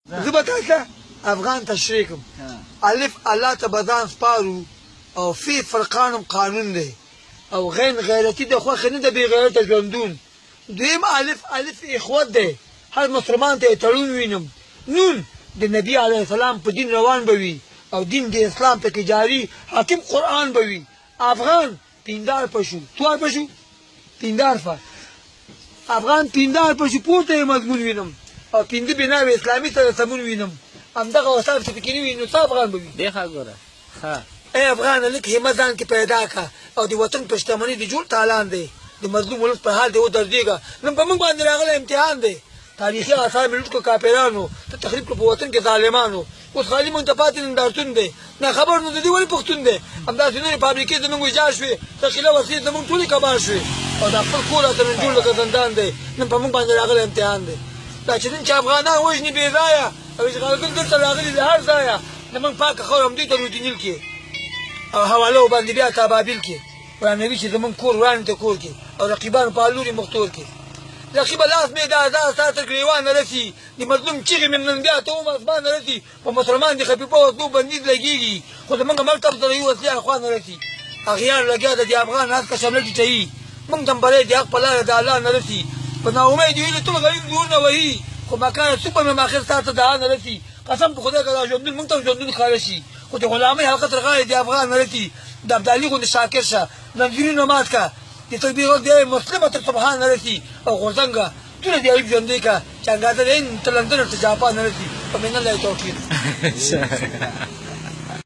زه به تاسو ته افغان تشریح کوم. الف الله ته به ځان سپارو او فی فرقانم قانون دی او غین غیرتی د خوښې نه د بې غیرته ژوندون. دویم الف اخوت دی، هر مسلمان ته یې تړون وینم. نون د نبي علیه السلام په دین روان به وي او دین د اسلام پکې جاري حاکم قرآن به وي. افغان پیندار پشو توار پشو پیندار فا افغان پیندار پشو پورته یې مضمون وینم او پنځه بناوې اسلامي سره سمون وینم. همدغه وسایل چې پکې نه وي نو څه افغان به وي؟ دی ښه ګوره ښه ای افغان لږ همت ځان کې پیدا کړه او د وطن په شتمنۍ د جوړ تالان دی، د مظلوم ولس په حال دی ودرېږه. نن په موږ باندې راغلی امتحان دی. تاریخي آثار مې لوټ کړه کافرانو، ته تخریب کړه په وطن کې ظالمانو. اوس خالي مونږ ته پاتې نندارتون دی. نه خبر نو د دې ولې پښتون دی؟ همداسې نورې فابریکې زموږ ویجاړ شوې، ثقیله وسلې زموږ ټولې کباړ شوې او دا خپل کور راته نن جوړ لکه زندان دی. نن په موږ باندې راغلی امتحان دی. دا چې نن چې افغانان وژني بې ځایه او اشغالګر دلته راغلي د هر ځایه زموږ پاکه خاوره همدوی ته روتینیل کړي او حواله وباندې بیا تابابیل کړي، ورانوي چې زموږ کور ورانې ته کور کړي او رقیبانو په لوري مختور کړي. رقیبه لاس مې د ازاد ستا تر ګریوان نه رسي، د مظلوم چیغې مې نن بیا ته هم اسمان نه رسي. په مسلمان د خفیفه وسلو بندیز لګېږي خو زموږ مکتب سره یو وسلې اخوا نه رسي. اغیار لګیا د دې افغان هسکه شمله ټیټوي، موږ دمبری د حق په لاره د الله نه رسي. په ناامید ویلو ټول غریب زړونه وهي خو مکانه څوک به مې آخر ستا ته دعا نه رسي. قسم په خدای که دا ژوندون موږ ته هم ژوندون ښکاره شي خو د غلامۍ حلقه تر غاړې د افغان نه رسي. د ابدالي غوندې شاکر شه، نمځرونه مات کړه، د تکبیر غږ دی مسلمه تر سبحان نه رسي او غورځنګه ټوله د ایب ژوندۍ کړه چې انګازه دی تر لندن تر جاپان نه رسي. په مینه الله توفیق.